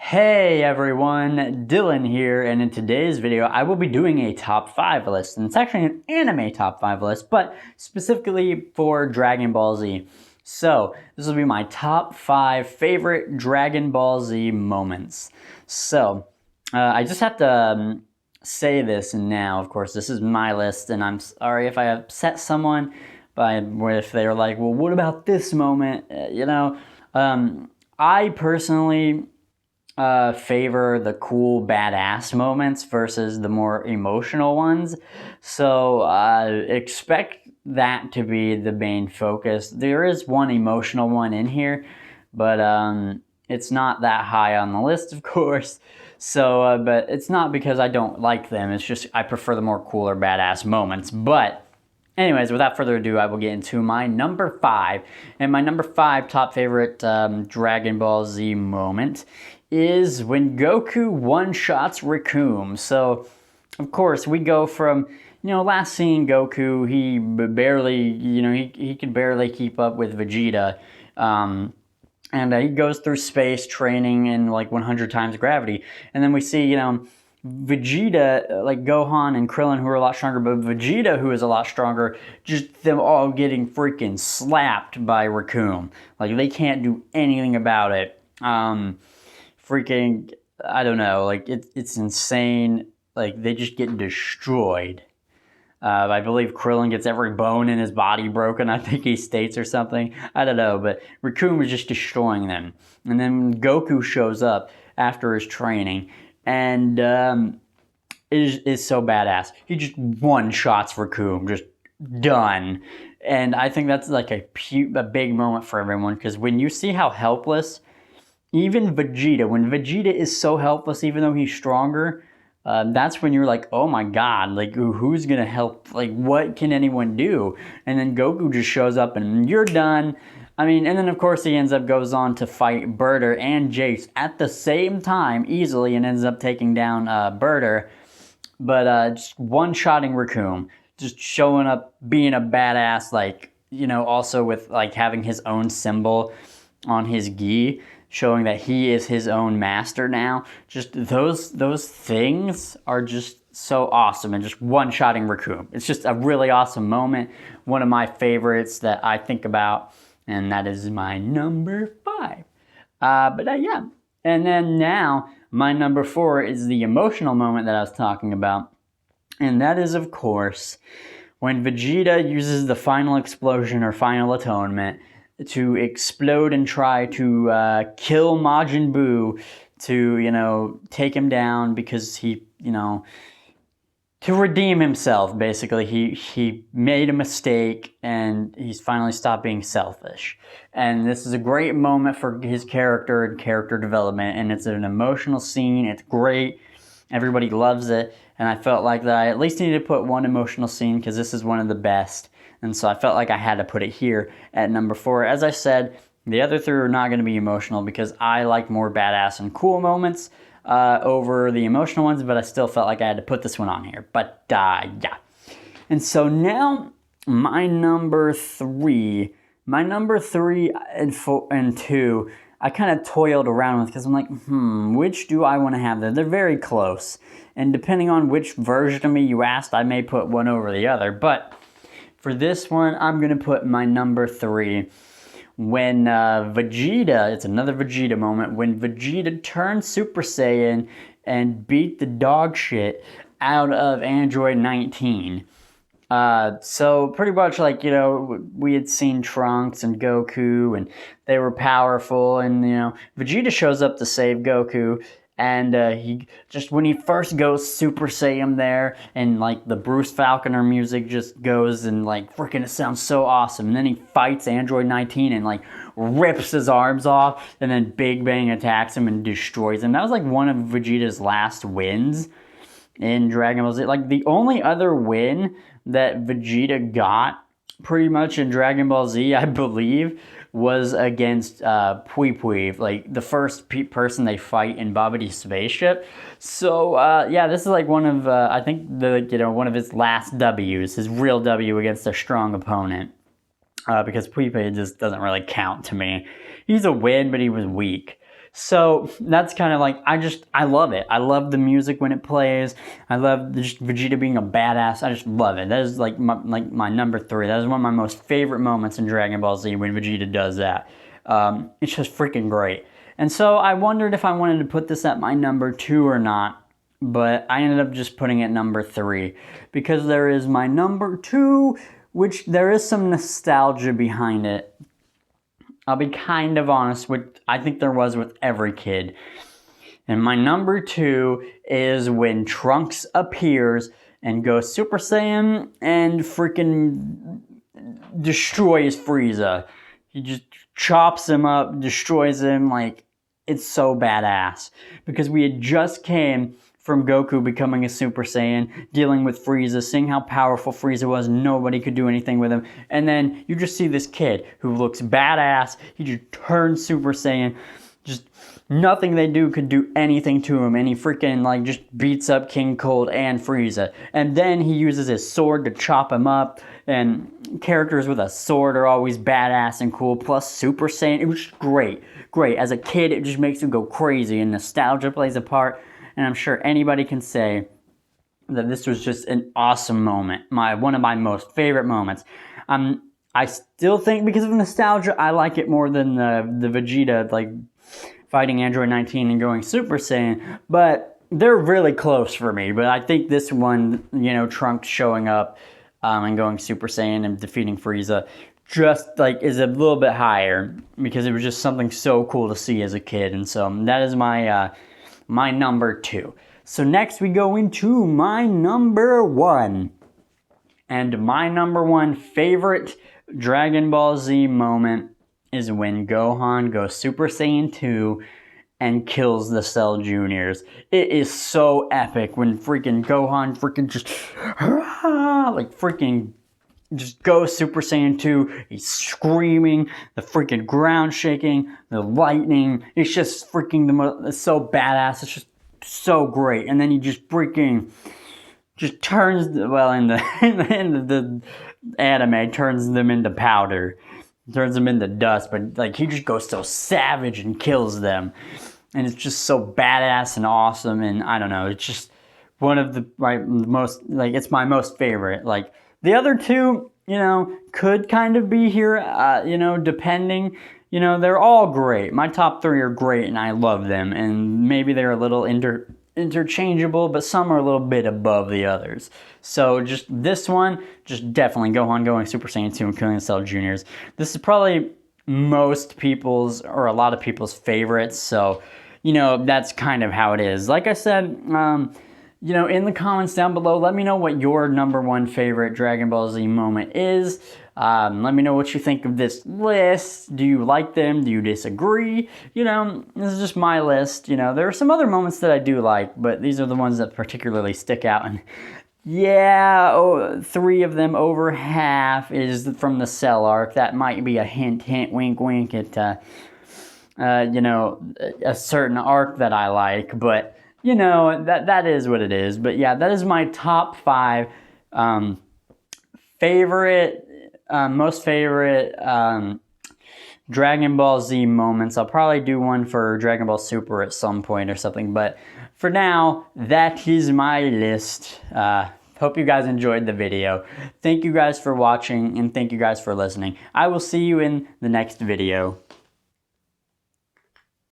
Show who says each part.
Speaker 1: Hey everyone, Dylan here, and in today's video I will be doing a top 5 list, and it's actually an anime top 5 list, but specifically for Dragon Ball Z. So, this will be my top 5 favorite Dragon Ball Z moments. So, I just have to say this now, of course, this is my list, and I'm sorry if I upset someone, if they're like, well, what about this moment? I personally favor the cool badass moments versus the more emotional ones. So expect that to be the main focus. There is one emotional one in here, but it's not that high on the list, of course. So, but it's not because I don't like them. It's just I prefer the more cooler badass moments. But anyways, without further ado, I will get into my number 5. And my number 5 top favorite Dragon Ball Z moment is when Goku one-shots Recoome. So, of course, we go from, last scene Goku, he barely, he could barely keep up with Vegeta. And he goes through space training in like 100 times gravity. And then we see, Vegeta, like Gohan and Krillin, who are a lot stronger, but Vegeta, who is a lot stronger, just them all getting freaking slapped by Recoome. Like, they can't do anything about it. Freaking, I don't know, like, it's insane. Like, they just get destroyed. I believe Krillin gets every bone in his body broken, I think he states, or something. I don't know, but Recoome is just destroying them. And then Goku shows up after his training, and it is so badass. He just one-shots Recoome, just done. And I think that's like a big moment for everyone, because when you see how helpless, even Vegeta, when Vegeta is so helpless, even though he's stronger, that's when you're like, oh my god, like, who's gonna help? Like, what can anyone do? And then Goku just shows up and you're done. I mean, and then of course he goes on to fight Burter and Jace at the same time easily, and ends up taking down Burter. But just one-shotting Recoome, just showing up, being a badass, like, also with like having his own symbol on his gi, showing that he is his own master now. Just those things are just so awesome, and just one-shotting Recoome. It's just a really awesome moment. One of my favorites that I think about, and that is my number 5. Yeah. And then now, my number 4 is the emotional moment that I was talking about. And that is, of course, when Vegeta uses the final explosion or final atonement to explode and try to kill Majin Buu, to, take him down because he, to redeem himself, basically. He made a mistake, and he's finally stopped being selfish. And this is a great moment for his character and character development, and it's an emotional scene. It's great. Everybody loves it, and I felt like that I at least needed to put one emotional scene, because this is one of the best. And so I felt like I had to put it here at number 4. As I said, the other 3 are not going to be emotional, because I like more badass and cool moments over the emotional ones, but I still felt like I had to put this one on here. But yeah. And so now my number 3 and 2, I kind of toiled around with, because I'm like, which do I want to have there? They're very close. And depending on which version of me you asked, I may put one over the other. But for this one, I'm going to put my number 3 when Vegeta, it's another Vegeta moment, when Vegeta turned Super Saiyan and beat the dog shit out of Android 19. So pretty much, like, we had seen Trunks and Goku, and they were powerful, and, Vegeta shows up to save Goku. And he just, when he first goes Super Saiyan there, and like the Bruce Falconer music just goes, and like freaking it sounds so awesome. And then he fights Android 19 and like rips his arms off, and then Big Bang attacks him and destroys him. That was like one of Vegeta's last wins in Dragon Ball Z. Like, the only other win that Vegeta got pretty much in Dragon Ball Z, I believe, was against Pui Pui, like the first person they fight in Babidi's spaceship. So yeah, this is like one of I think one of his last W's, his real W against a strong opponent. Because Pui Pui just doesn't really count to me. He's a win, but he was weak. So that's kind of like, I love it. I love the music when it plays. I love just Vegeta being a badass. I just love it. That is like my number 3. That is one of my most favorite moments in Dragon Ball Z when Vegeta does that. It's just freaking great. And so I wondered if I wanted to put this at my number 2 or not, but I ended up just putting it number 3 because there is my number 2, which there is some nostalgia behind it. I'll be kind of honest with, I think there was with every kid. And my number 2 is when Trunks appears and goes Super Saiyan and freaking destroys Frieza. He just chops him up, destroys him, like, it's so badass. Because we had just came from Goku becoming a Super Saiyan, dealing with Frieza, seeing how powerful Frieza was, nobody could do anything with him. And then you just see this kid who looks badass, he just turns Super Saiyan, just nothing they do could do anything to him, and he freaking like just beats up King Cold and Frieza. And then he uses his sword to chop him up, and characters with a sword are always badass and cool, plus Super Saiyan. It was great. As a kid, it just makes you go crazy, and nostalgia plays a part. And I'm sure anybody can say that this was just an awesome moment. One of my most favorite moments. I still think, because of nostalgia, I like it more than the Vegeta, like, fighting Android 19 and going Super Saiyan. But they're really close for me. But I think this one, you know, Trunks showing up and going Super Saiyan and defeating Frieza, just like is a little bit higher, because it was just something so cool to see as a kid. And so that is my my number 2. So next we go into my number 1. And my number 1 favorite Dragon Ball Z moment is when Gohan goes Super Saiyan 2 and kills the Cell Juniors. It is so epic when freaking Gohan freaking just like freaking just goes Super Saiyan 2. He's screaming, the freaking ground shaking, the lightning. It's just freaking it's so badass. It's just so great. And then he just freaking just turns, well, in the anime, turns them into powder. Turns them into dust, but like he just goes so savage and kills them. And it's just so badass and awesome, and I don't know, it's just one of my most, like, it's my most favorite. Like, the other 2, you know, could kind of be here, you know, depending. You know, they're all great. My top 3 are great, and I love them. And maybe they're a little interchangeable, but some are a little bit above the others. So just this one, just definitely Gohan going Super Saiyan 2 and killing the Cell Juniors. This is probably most people's, or a lot of people's, favorites. So, you know, that's kind of how it is. Like I said, you know, in the comments down below, let me know what your number 1 favorite Dragon Ball Z moment is. Let me know what you think of this list. Do you like them? Do you disagree? You know, this is just my list. You know, there are some other moments that I do like, but these are the ones that particularly stick out. And yeah, 3 of them, over half, is from the Cell arc. That might be a hint, wink, wink at, you know, a certain arc that I like, but you know, that is what it is. But yeah, that is my top 5 most favorite Dragon Ball Z moments. I'll probably do one for Dragon Ball Super at some point or something, but for now, that is my list. Hope you guys enjoyed the video. Thank you guys for watching, and thank you guys for listening. I will see you in the next video.